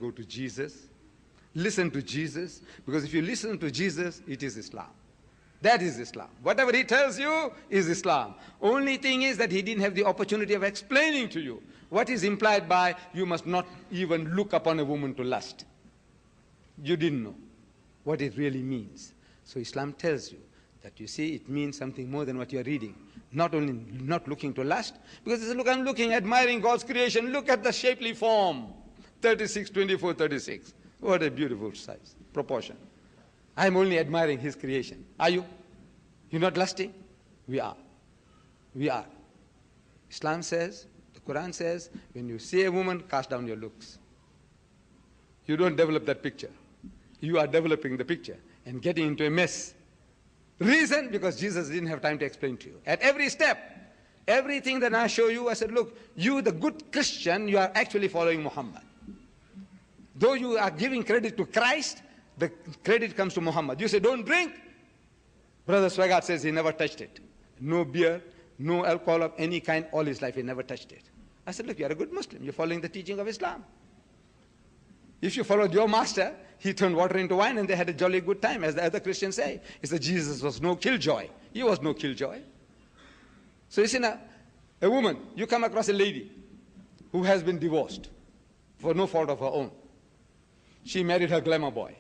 go to Jesus. Listen to Jesus, because if you listen to Jesus, it is Islam. That is Islam. Whatever he tells you is Islam. Only thing is that he didn't have the opportunity of explaining to you what is implied by you must not even look upon a woman to lust. You didn't know what it really means. So Islam tells you that, you see, it means something more than what you're reading. Not only not looking to lust, because he said, look, I'm looking, admiring God's creation. Look at the shapely form. 36, 24, 36. What a beautiful size, proportion. I'm only admiring his creation. Are you? You're not lusting? We are. We are. Islam says, the Quran says, when you see a woman, cast down your looks. You don't develop that picture. You are developing the picture and getting into a mess. Reason? Because Jesus didn't have time to explain to you. At every step, everything that I show you, I said, look, you, the good Christian, you are actually following Muhammad. Though you are giving credit to Christ, the credit comes to Muhammad. You say, don't drink. Brother Swagat says he never touched it. No beer, no alcohol of any kind, all his life he never touched it. I said, look, you're a good Muslim. You're following the teaching of Islam. If you followed your master, he turned water into wine and they had a jolly good time, as the other Christians say. He said Jesus was no killjoy. He was no killjoy. So you see now, a woman, you come across a lady who has been divorced for no fault of her own. She married her glamour boy.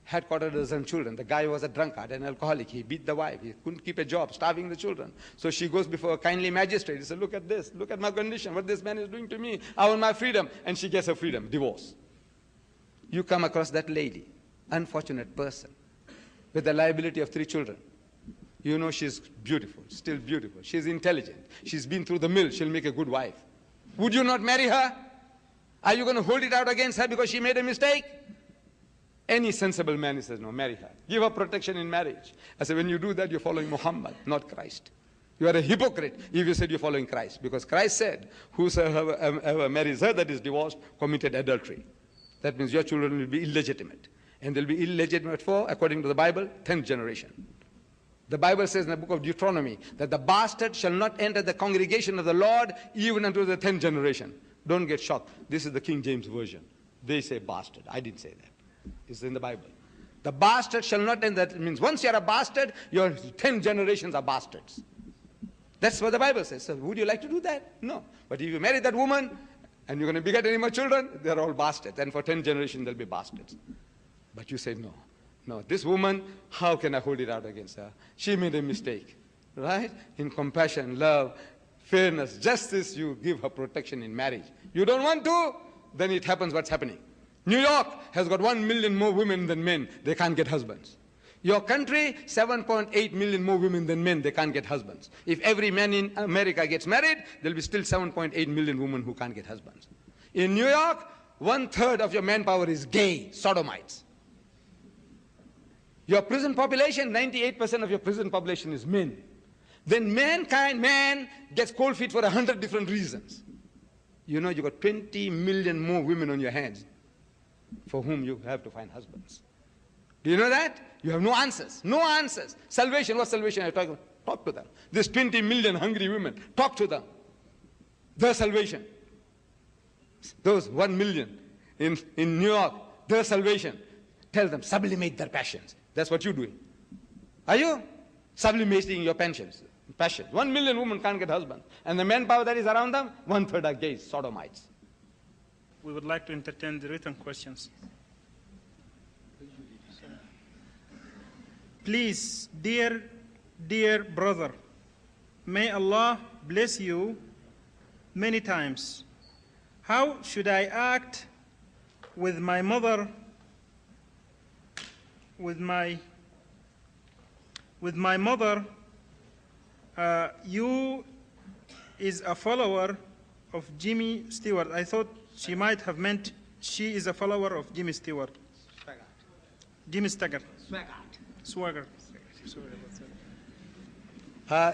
Had got a dozen children. The guy was a drunkard, an alcoholic. He beat the wife. He couldn't keep a job, starving the children. So she goes before a kindly magistrate. He said, look at this. Look at my condition. What this man is doing to me. I want my freedom. And she gets her freedom. Divorce. You come across that lady, unfortunate person, with the liability of 3 children. You know she's beautiful, still beautiful. She's intelligent. She's been through the mill. She'll make a good wife. Would you not marry her? Are you going to hold it out against her because she made a mistake? Any sensible man says, no, marry her. Give her protection in marriage. I said, when you do that, you're following Muhammad, not Christ. You are a hypocrite if you said you're following Christ. Because Christ said, whosoever marries her that is divorced, committed adultery. That means your children will be illegitimate. And they'll be illegitimate for, according to the Bible, 10th generation. The Bible says in the book of Deuteronomy that the bastard shall not enter the congregation of the Lord even until the 10th generation. Don't get shocked. This is the King James Version. They say bastard. I didn't say that. It's in the Bible. The bastard shall not enter. That means once you're a bastard, your 10 generations are bastards. That's what the Bible says. So would you like to do that? No. But if you marry that woman and you're going to beget any more children, they're all bastards. And for 10 generations, they'll be bastards. But you say, no. No, this woman, how can I hold it out against her? She made a mistake, right? In compassion, love, fairness, justice, you give her protection in marriage. You don't want to, then it happens what's happening. New York has got 1 million more women than men. They can't get husbands. Your country, 7.8 million more women than men. They can't get husbands. If every man in America gets married, there'll be still 7.8 million women who can't get husbands. In New York, 1/3 of your manpower is gay, sodomites. Your prison population, 98% of your prison population is men. Then man gets cold feet for 100 different reasons. You know, you got 20 million more women on your hands for whom you have to find husbands. Do you know that? You have no answers. No answers. Salvation, what salvation are you talking about? Talk to them. There's 20 million hungry women. Talk to them. Their salvation. Those 1 million in New York, their salvation. Tell them, sublimate their passions. That's what you're doing. Are you? Sublimating your passions. 1 million women can't get husbands. And the manpower that is around them, 1/3 are gays, sodomites. We would like to entertain the written questions. Please, dear brother, may Allah bless you many times. How should I act with my mother, with my mother? You is a follower of Jimmy Stewart. I thought she might have meant she is a follower of Jimmy Stewart. Jimmy Stagger. Swagger.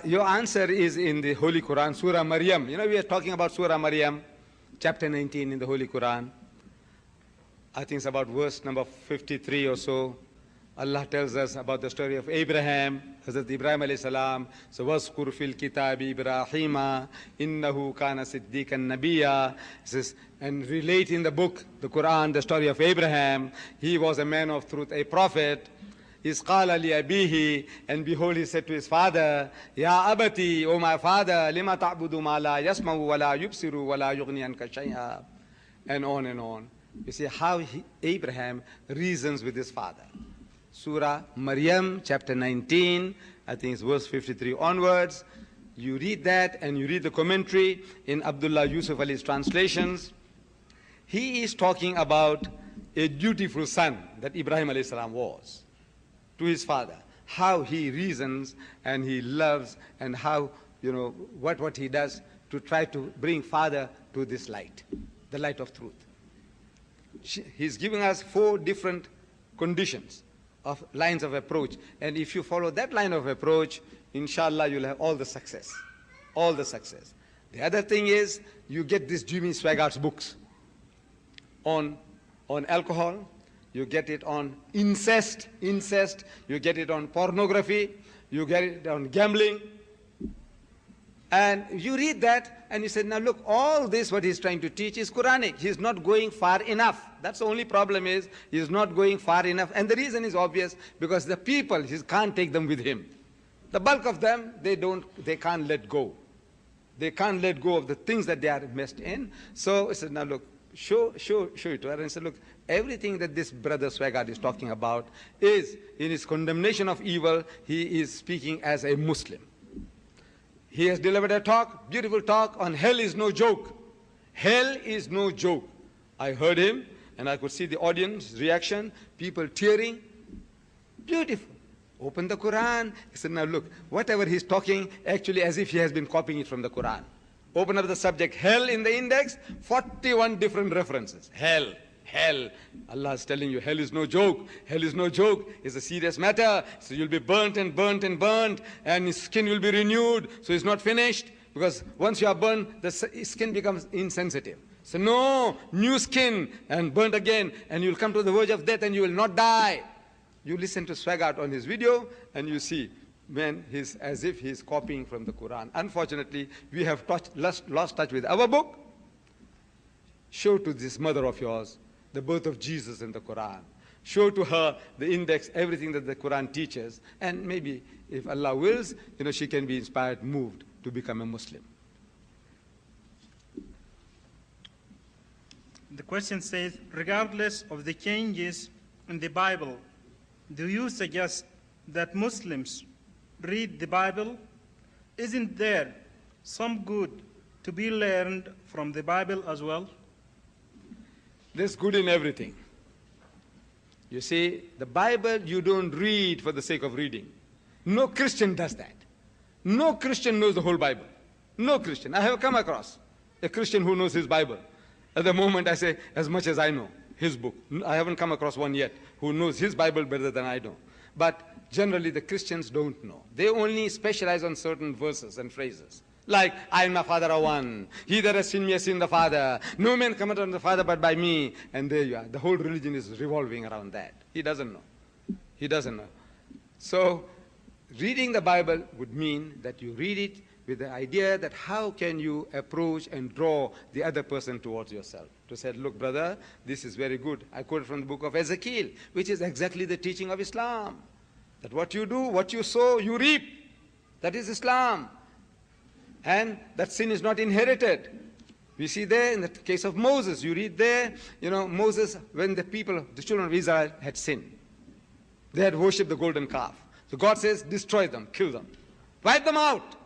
Your answer is in the Holy Quran, Surah Maryam. You know, we are talking about Surah Maryam, chapter 19 in the Holy Quran. I think it's about verse number 53 or so. Allah tells us about the story of Abraham, Hazrat Ibrahim alayhi salam. So, وَاذْكُرْ فِي الْكِتَابِ إِبْرَاهِيمَ إِنَّهُ كَانَ صِدِّيقًا نَبِيًّا. Says, and relate in the book, the Quran, the story of Abraham. He was a man of truth, a prophet. إِذْ قَالَ لِأَبِيهِ, and behold, he said to his father, يَا أَبَتِي, O my father, لِمَا تَعْبُدُ مَا لَا يَسْمَعُ وَلَا يُبْصِرُ وَلَا يُغْنِي عَنْكَ شَيْئًا. And on and on. You see how Abraham reasons with his father. Surah Maryam, chapter 19, I think it's verse 53 onwards. You read that and you read the commentary in Abdullah Yusuf Ali's translations. He is talking about a dutiful son that Ibrahim alayhi salam was to his father. How he reasons and he loves and how, what he does to try to bring father to this light, the light of truth. He's giving us 4 different conditions of lines of approach. And if you follow that line of approach, inshallah, you'll have all the success. All the success. The other thing is, you get these Jimmy Swaggart's books on alcohol, you get it on incest, you get it on pornography, you get it on gambling. And you read that and you say, now look, all this what he's trying to teach is Quranic. He's not going far enough. That's the only problem is, he's not going far enough. And the reason is obvious, because the people, he can't take them with him. The bulk of them, they can't let go. They can't let go of the things that they are messed in. So he said, now look, show it to her. And said, look, everything that this brother Swaggart is talking about is, in his condemnation of evil, he is speaking as a Muslim. He has delivered a talk, beautiful talk on hell is no joke. Hell is no joke. I heard him and I could see the audience reaction, people tearing. Beautiful. Open the Quran. He said, now look, whatever he's talking, actually as if he has been copying it from the Quran. Open up the subject, hell in the index, 41 different references. Hell. Allah is telling you, hell is no joke. Hell is no joke. It's a serious matter. So you'll be burnt and burnt and burnt, and his skin will be renewed. So it's not finished, because once you are burnt, the skin becomes insensitive. So no, new skin and burnt again, and you'll come to the verge of death and you will not die. You listen to Swaggart on his video and you see, man, he's as if he's copying from the Quran. Unfortunately, we have lost touch with our book. Show to this mother of yours the birth of Jesus in the Quran. Show to her the index, everything that the Quran teaches, and maybe, if Allah wills, she can be inspired, moved to become a Muslim. The question says, regardless of the changes in the Bible, do you suggest that Muslims read the Bible? Isn't there some good to be learned from the Bible as well? There's good in everything. You see, the Bible you don't read for the sake of reading. No Christian does that. No Christian knows the whole Bible. No Christian. I have come across a Christian who knows his Bible. At the moment I say, as much as I know, his book. I haven't come across one yet who knows his Bible better than I know. But generally the Christians don't know. They only specialize on certain verses and phrases. Like, I and my Father are one. He that has seen me has seen the Father. No man cometh unto the Father but by me. And there you are. The whole religion is revolving around that. He doesn't know. He doesn't know. So, reading the Bible would mean that you read it with the idea that how can you approach and draw the other person towards yourself. To say, look, brother, this is very good. I quoted from the book of Ezekiel, which is exactly the teaching of Islam. That what you do, what you sow, you reap. That is Islam. And that sin is not inherited. We see there in the case of Moses, you read there, Moses, when the children of Israel had sinned, they had worshipped the golden calf. So God says, destroy them, kill them, wipe them out.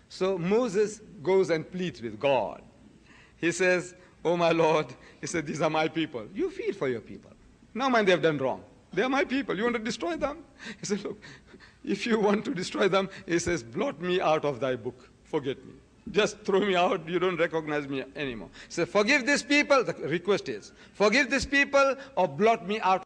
So Moses goes and pleads with God. He says, oh my Lord, he said, these are my people. You feed for your people. Now mind they have done wrong. They are my people. You want to destroy them? He said, look, if you want to destroy them, he says, blot me out of thy book. Forget me. Just throw me out. You don't recognize me anymore. He said, forgive these people. The request is, forgive these people or blot me out.